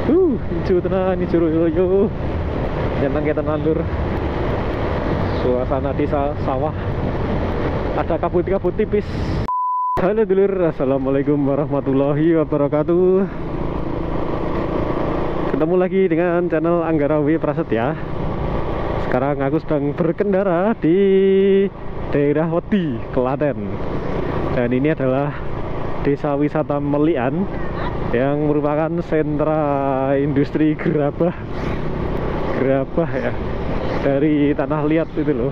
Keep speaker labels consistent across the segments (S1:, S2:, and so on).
S1: Hijau tenan, hijau royo. Nyeneng ya tenan lur. Suasana desa sawah. Ada kabut-kabut tipis. Halo dulur, assalamualaikum warahmatullahi wabarakatuh. Ketemu lagi dengan channel Anggara W Prasetya. Sekarang aku sedang berkendara di daerah Wedi, Klaten. Dan ini adalah desa wisata Melian yang merupakan sentra industri gerabah ya, dari Tanah Liat itu loh.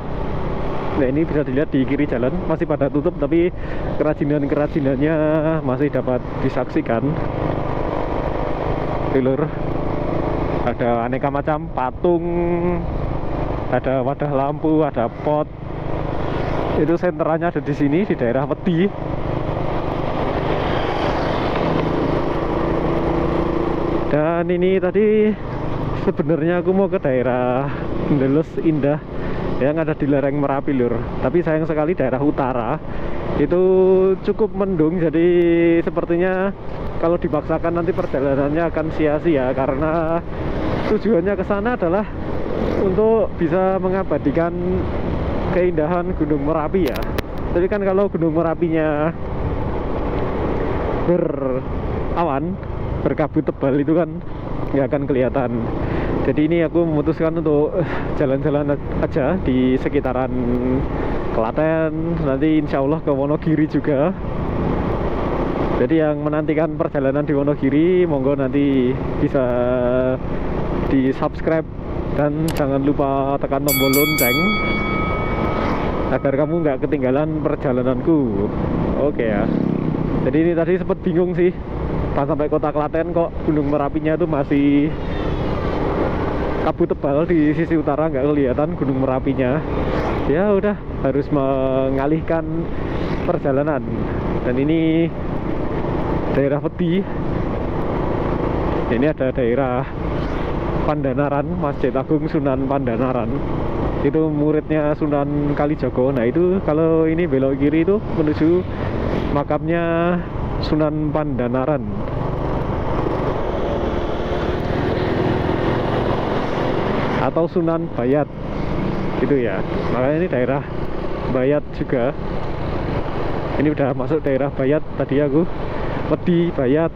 S1: Nah ini bisa dilihat di kiri jalan masih pada tutup, tapi kerajinan-kerajinannya masih dapat disaksikan. Lur, ada aneka macam patung, ada wadah lampu, ada pot. Itu senteranya ada di sini di daerah Wedi. Dan ini tadi sebenarnya aku mau ke daerah Ndeles Indah yang ada di lereng Merapi lur. Tapi sayang sekali daerah utara itu cukup mendung, jadi sepertinya kalau dipaksakan nanti perjalanannya akan sia-sia, karena tujuannya ke sana adalah untuk bisa mengabadikan keindahan Gunung Merapi ya. Jadi kan kalau Gunung Merapinya berawan, berkabut tebal, itu kan nggak akan kelihatan. Jadi ini aku memutuskan untuk jalan-jalan aja di sekitaran Klaten, nanti insya Allah ke Wonogiri juga. Jadi yang menantikan perjalanan di Wonogiri, monggo nanti bisa di subscribe dan jangan lupa tekan tombol lonceng agar kamu nggak ketinggalan perjalananku. Oke ya. Jadi ini tadi sempat bingung sih, pas sampai kota Klaten kok Gunung Merapinya itu masih kabut tebal, di sisi utara nggak kelihatan Gunung Merapinya. Ya udah, harus mengalihkan perjalanan. Dan ini daerah Wedi. Ini ada daerah Pandanaran, Masjid Agung Sunan Pandanaran. Itu muridnya Sunan Kalijogo. Nah itu kalau ini belok kiri itu menuju makamnya Sunan Pandanaran. Atau Sunan Bayat gitu ya. Makanya ini daerah Bayat juga. Ini udah masuk daerah Bayat tadi aku, Wedi, Bayat.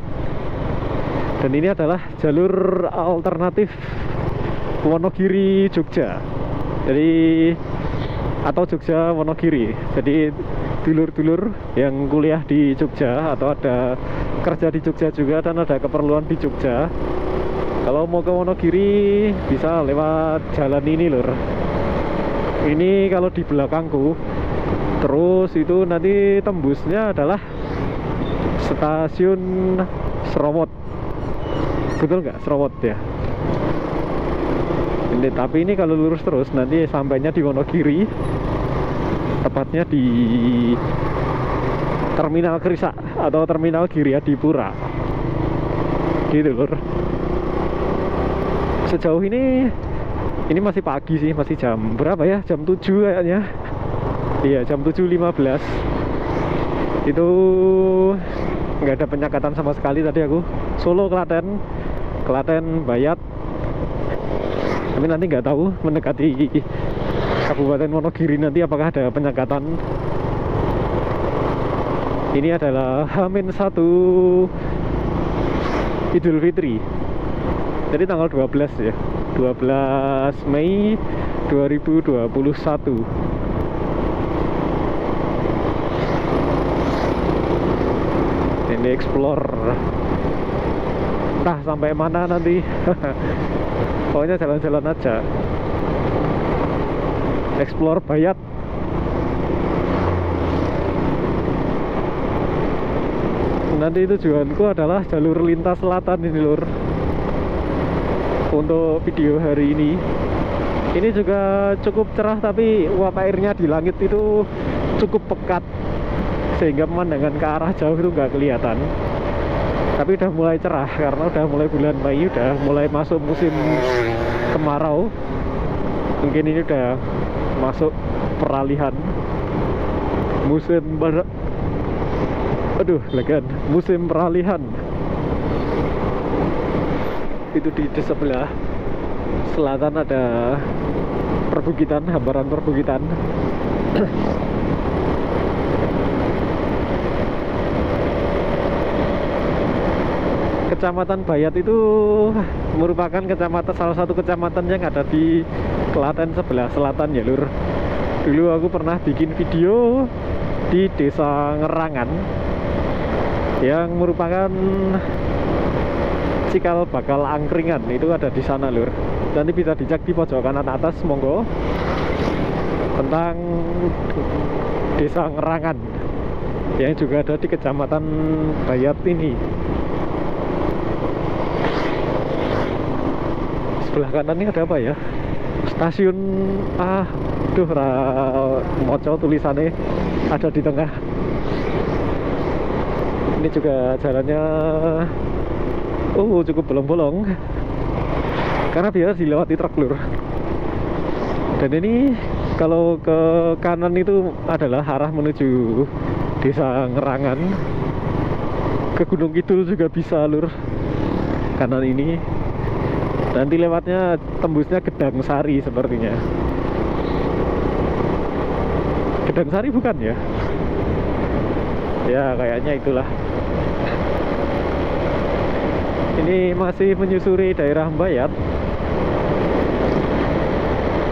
S1: Dan ini adalah jalur alternatif Wonogiri Jogja. Jadi atau Jogja Wonogiri. Jadi dulur-dulur yang kuliah di Jogja atau ada kerja di Jogja juga dan ada keperluan di Jogja, kalau mau ke Wonogiri bisa lewat jalan ini lur. Ini kalau di belakangku. Terus itu nanti tembusnya adalah stasiun Serowot. Betul nggak? Serowot ya. Ini, tapi ini kalau lurus terus nanti sampainya di Wonogiri. Tepatnya di Terminal Krisa atau Terminal Giriadipura. Gitu lur. Sejauh ini masih pagi sih, masih jam berapa ya? Jam 7 kayaknya. Iya, jam 7.15. Itu nggak ada penyekatan sama sekali tadi aku. Solo Klaten Bayat. Tapi nanti nggak tahu mendekati Kabupaten Wonogiri nanti apakah ada penyekatan. Ini adalah H-1 Idul Fitri. Jadi tanggal 12 ya, 12 Mei 2021. Ini explore. Entah sampai mana nanti. Pokoknya jalan-jalan aja. Explore Bayat. Nanti tujuanku adalah jalur lintas selatan ini lur. Untuk video hari ini juga cukup cerah, tapi uap airnya di langit itu cukup pekat sehingga pemandangan ke arah jauh itu nggak kelihatan. Tapi udah mulai cerah karena udah mulai bulan Mei, udah mulai masuk musim kemarau. Mungkin ini udah masuk peralihan musim musim peralihan. Itu di sebelah selatan ada perbukitan, hamparan perbukitan. Kecamatan Bayat itu merupakan salah satu kecamatan yang ada di Klaten sebelah selatan ya lur. Dulu aku pernah bikin video di Desa Ngerangan yang merupakan cikal bakal angkringan, itu ada di sana lur. Nanti bisa dicek di pojok kanan atas, monggo, tentang Desa Ngerangan yang juga ada di Kecamatan Bayat ini. Sebelah kanan ini ada apa ya? Stasiun moco tulisannya ada di tengah. Ini juga jalannya cukup bolong-bolong karena biasa dilewati truk lur. Dan ini kalau ke kanan itu adalah arah menuju Desa Ngerangan. Ke Gunung Kidul juga bisa lur, kanan ini. Nanti lewatnya tembusnya Gedang Sari sepertinya. Gedang Sari bukan ya? Ya kayaknya itulah. Ini masih menyusuri daerah Bayat.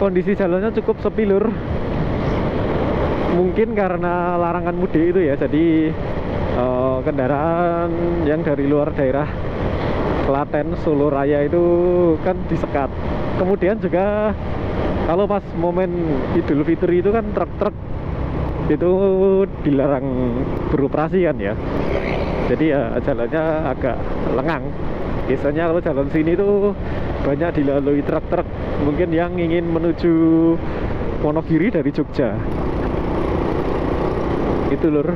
S1: Kondisi jalannya cukup sepi lur. Mungkin karena larangan mudik itu ya, jadi kendaraan yang dari luar daerah Klaten, Solo Raya itu kan disekat. Kemudian juga kalau pas momen Idul Fitri itu kan truk-truk itu dilarang beroperasi kan ya. Jadi ya jalannya agak lengang. Biasanya kalau jalan sini tuh banyak dilalui truk-truk mungkin yang ingin menuju Wonogiri dari Jogja. Itu lur.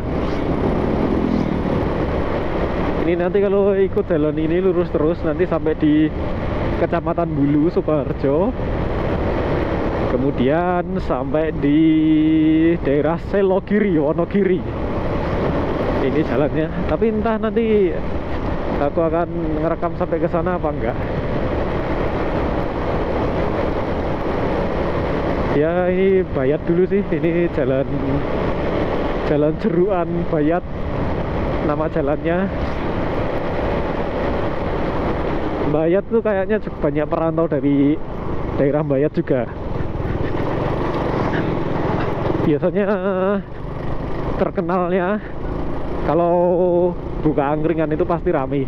S1: Ini nanti kalau ikut jalan ini lurus terus nanti sampai di Kecamatan Bulu, Sukoharjo. Kemudian sampai di daerah Selogiri, Wonogiri. Ini jalannya. Tapi entah nanti aku akan ngerekam sampai ke sana apa enggak. Ya ini Bayat dulu sih. Ini jalan Jeruan Bayat nama jalannya. Bayat tuh kayaknya banyak perantau dari daerah Bayat juga. Biasanya terkenalnya kalau buka angkringan itu pasti rame.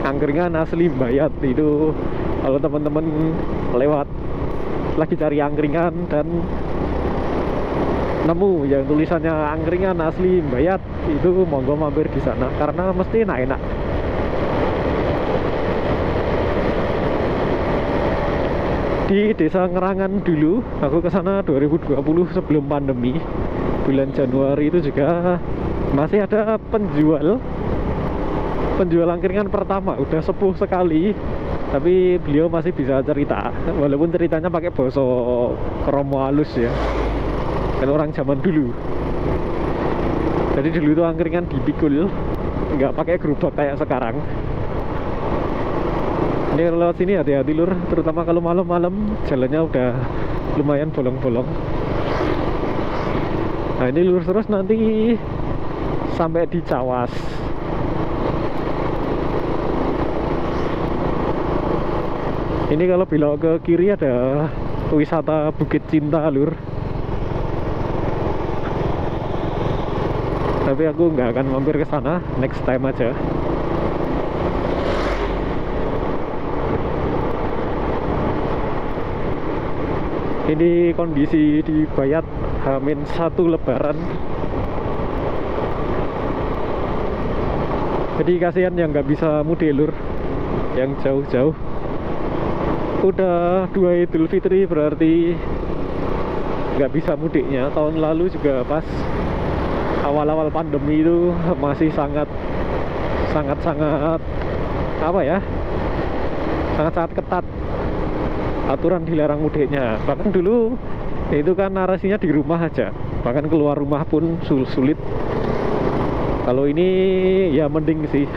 S1: Angkringan asli Bayat itu kalau teman-teman lewat lagi cari angkringan dan nemu yang tulisannya angkringan asli Bayat, itu monggo mampir di sana karena mesti enak-enak. Di Desa Ngerangan dulu aku ke sana 2020 sebelum pandemi. Bulan Januari itu juga masih ada penjual angkringan pertama, udah sepuh sekali, tapi beliau masih bisa cerita walaupun ceritanya pakai bahasa kromo halus ya, kan orang zaman dulu. Jadi dulu itu angkringan dipikul, nggak pakai gerobak kayak sekarang. Ini kalau lewat sini hati-hati lur, terutama kalau malam-malam jalannya udah lumayan bolong-bolong. Nah ini lurus terus nanti sampai di Cawas. Ini kalau belok ke kiri ada wisata Bukit Cinta lur. Tapi aku nggak akan mampir ke sana, next time aja. Ini kondisi di Bayat H-1 Lebaran. Jadi kasihan yang nggak bisa mudik lur, yang jauh-jauh. Udah 2 Idul Fitri berarti nggak bisa mudiknya. Tahun lalu juga pas awal-awal pandemi itu masih sangat apa ya, sangat ketat aturan dilarang mudiknya. Bahkan dulu itu kan narasinya di rumah aja, bahkan keluar rumah pun sulit. Kalau ini ya mending sih,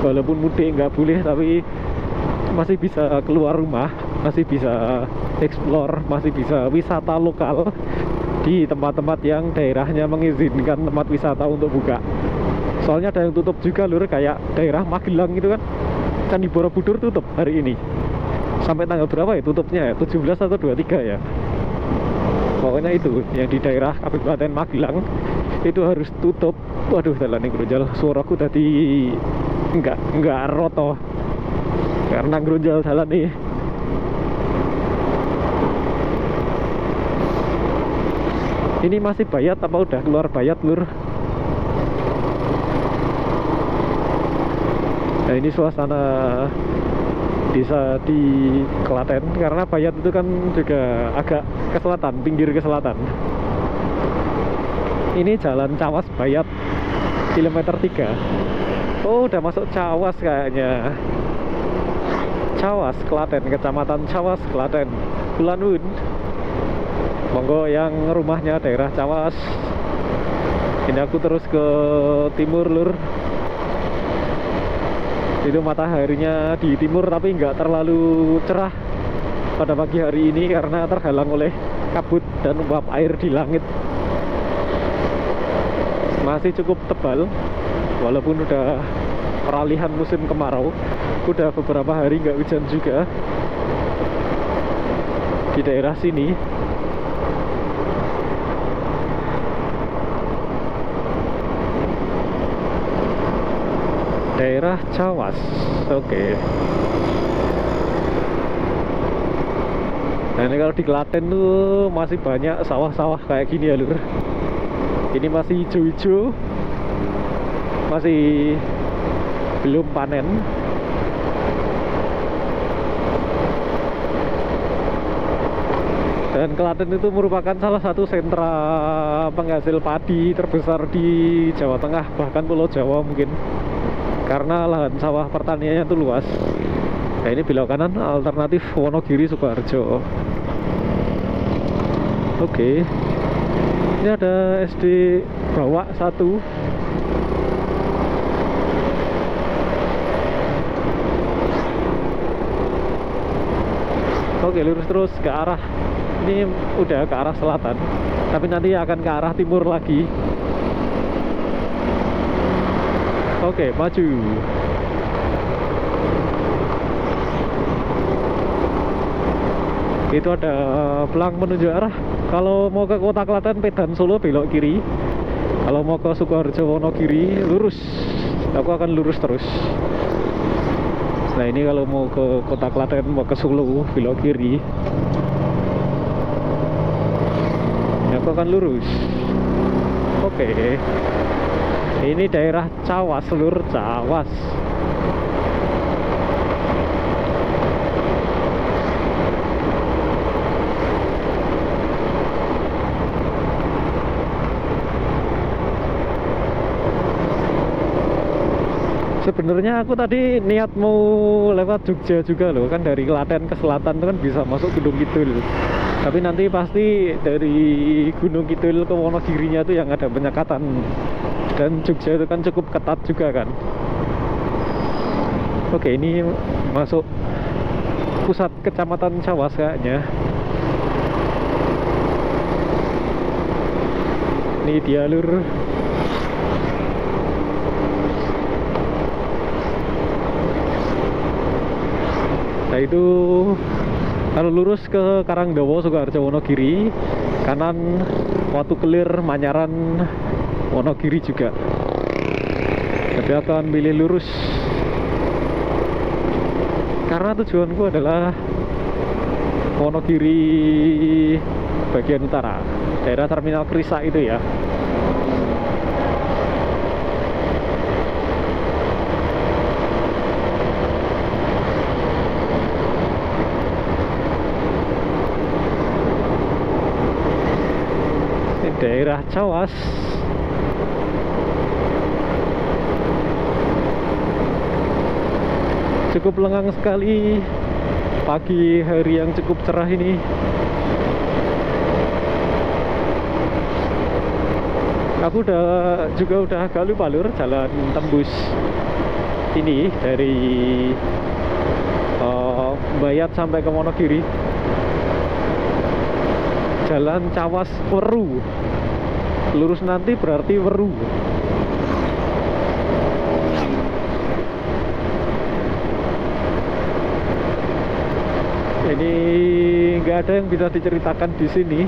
S1: walaupun mudik nggak boleh, tapi masih bisa keluar rumah, masih bisa explore, masih bisa wisata lokal di tempat-tempat yang daerahnya mengizinkan tempat wisata untuk buka. Soalnya ada yang tutup juga lur, kayak daerah Magelang gitu kan, Candi Borobudur tutup hari ini. Sampai tanggal berapa ya tutupnya ya? 17 atau 23 ya? Pokoknya itu yang di daerah Kabupaten Magelang itu harus tutup. Waduh, dalan ning grunjal, suaraku tadi enggak roto karena grunjal jalan nih. Ini masih bayat apa udah keluar bayat lur? Nah ini suasana desa di Klaten, karena Bayat itu kan juga agak ke selatan, pinggir ke selatan. Ini jalan Cawas Bayat, kilometer 3. Oh udah masuk Cawas kayaknya. Cawas Klaten, kecamatan Cawas Klaten, Kulanun. Monggo yang rumahnya daerah Cawas. Ini aku terus ke timur lur. Itu mataharinya di timur tapi nggak terlalu cerah pada pagi hari ini karena terhalang oleh kabut dan uap air di langit. Masih cukup tebal walaupun udah peralihan musim kemarau. Udah beberapa hari nggak hujan juga di daerah sini. Daerah Cawas. Oke. Nah ini kalau di Klaten tuh masih banyak sawah-sawah kayak gini ya lur. Ini masih hijau-hijau, masih belum panen. Dan Klaten itu merupakan salah satu sentra penghasil padi terbesar di Jawa Tengah, bahkan Pulau Jawa mungkin, karena lahan sawah pertaniannya itu luas. Nah ini belok kanan alternatif Wonogiri Sukoharjo. Oke. Ini ada SD Bawak 1. Oke, lurus terus ke arah, ini udah ke arah selatan, tapi nanti akan ke arah timur lagi. Oke, maju. Itu ada pelang menunjuk arah. Kalau mau ke kota Klaten, Medan, Solo belok kiri. Kalau mau ke Sukoharjo, Wonogiri lurus. Aku akan lurus terus. Nah ini kalau mau ke kota Klaten, mau ke Solo belok kiri. Aku akan lurus. Oke. Ini daerah Cawas lur, Cawas. Sebenarnya aku tadi niat mau lewat Jogja juga loh, kan dari Klaten ke selatan itu kan bisa masuk Gunung Kidul. Tapi nanti pasti dari Gunung Kidul ke Wonogirinya itu yang ada penyekatan. Dan Jogja itu kan cukup ketat juga kan. Oke, ini masuk pusat kecamatan Cawas kayaknya. Ini dia lur. Nah itu kalau lurus ke Karangdawa, Sukoharjo, Wonogiri, kanan Watu Kelir, Manyaran, Wonogiri juga. Tapi akan pilih lurus karena tujuanku adalah Wonogiri bagian utara, daerah Terminal Krisa itu ya. Daerah Cawas. Cukup lengang sekali pagi hari yang cukup cerah ini. Aku udah agak lupa lur jalan tembus ini dari Bayat sampai ke Wonogiri. Jalan Cawas Weru, lurus nanti berarti Weru. Ini nggak ada yang bisa diceritakan di sini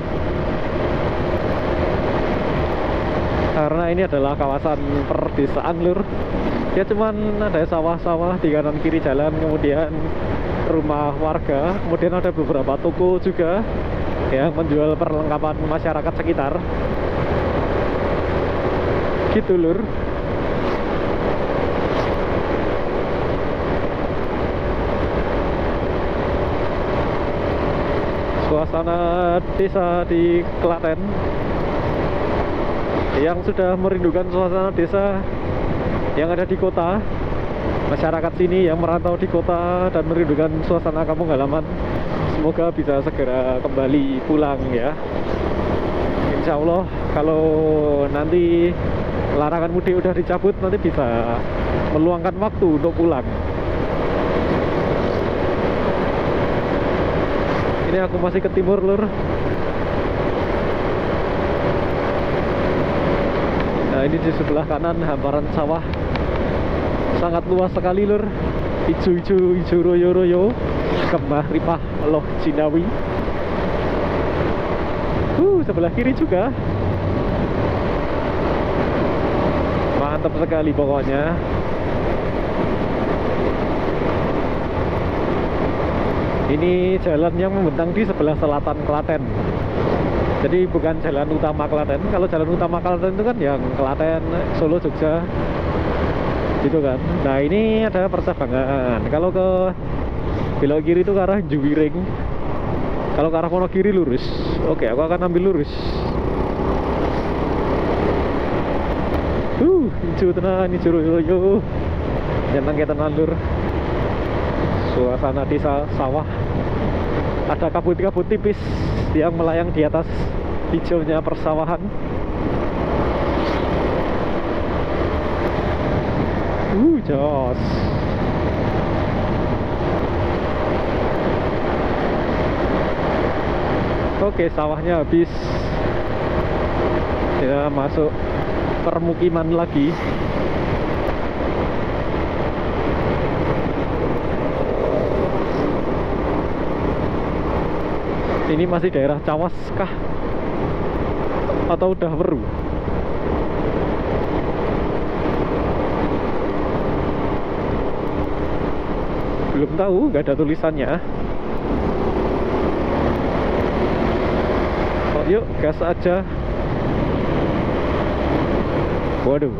S1: karena ini adalah kawasan perdesaan, lur. Ya cuman ada sawah-sawah di kanan kiri jalan, kemudian rumah warga, kemudian ada beberapa toko juga yang menjual perlengkapan masyarakat sekitar gitu, lur. Suasana desa di Klaten yang sudah merindukan suasana desa yang ada di kota. Masyarakat sini yang merantau di kota dan merindukan suasana kampung halaman, semoga bisa segera kembali pulang ya. Insya Allah kalau nanti larangan mudik udah dicabut, nanti bisa meluangkan waktu untuk pulang. Ini aku masih ke timur, lur. Nah, ini di sebelah kanan hamparan sawah sangat luas sekali, lur. Ijo-ijo, ijo royo-royo, Kemah Ripah Loh Cinawi. Sebelah kiri juga mantap sekali pokoknya. Ini jalan yang membentang di sebelah selatan Klaten. Jadi bukan jalan utama Klaten. Kalau jalan utama Klaten itu kan yang Klaten, Solo, Jogja gitu kan. Nah ini ada percabangan. Kalau ke belok kiri itu ke arah Juwiring. Kalau ke arah Wonogiri lurus. Oke, aku akan ambil lurus. Hijau tenan, hijau royo. Jangan kayak tenan, lur. Suasana desa sawah, ada kabut-kabut tipis yang melayang di atas hijaunya persawahan. Jos. Oke, sawahnya habis. Ya, masuk permukiman lagi. Ini masih daerah Cawas kah? Atau udah Weru? Belum tahu, nggak ada tulisannya. Oh, yuk gas aja. Waduh.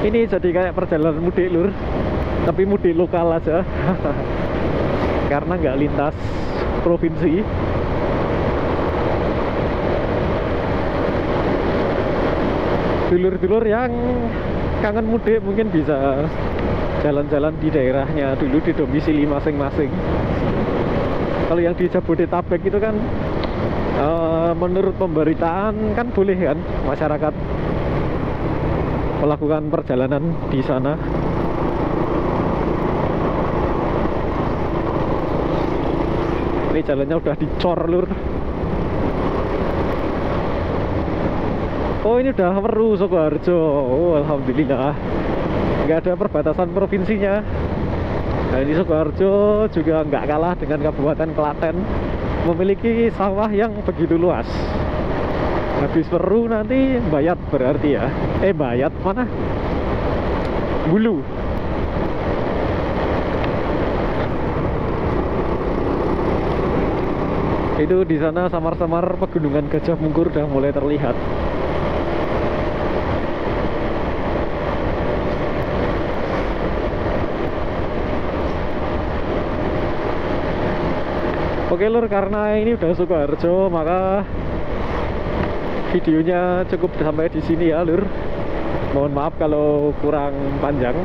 S1: Ini jadi kayak perjalanan mudik, lur. Tapi mudik lokal aja. Karena nggak lintas provinsi. Dulur-dulur yang kangen mudik mungkin bisa jalan-jalan di daerahnya dulu, di domisili masing-masing. Kalau yang di Jabodetabek itu kan menurut pemberitaan kan boleh kan masyarakat melakukan perjalanan di sana. Ini jalannya udah dicor, lur. Oh, ini udah Weru Sukoharjo. Oh, alhamdulillah. Nggak ada perbatasan provinsinya. Nah, ini Sukoharjo juga nggak kalah dengan Kabupaten Klaten, memiliki sawah yang begitu luas. Habis Weru nanti Bayat berarti ya. Bayat mana? Bulu. Itu di sana samar-samar pegunungan Gajah Mungkur udah mulai terlihat. Oke, lur, karena ini udah Sukoharjo, maka videonya cukup sampai di sini ya, lur. Mohon maaf kalau kurang panjang,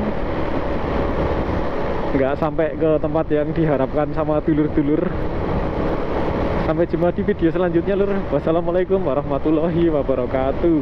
S1: nggak sampai ke tempat yang diharapkan sama dulur-dulur. Sampai jumpa di video selanjutnya, lur. Wassalamualaikum warahmatullahi wabarakatuh.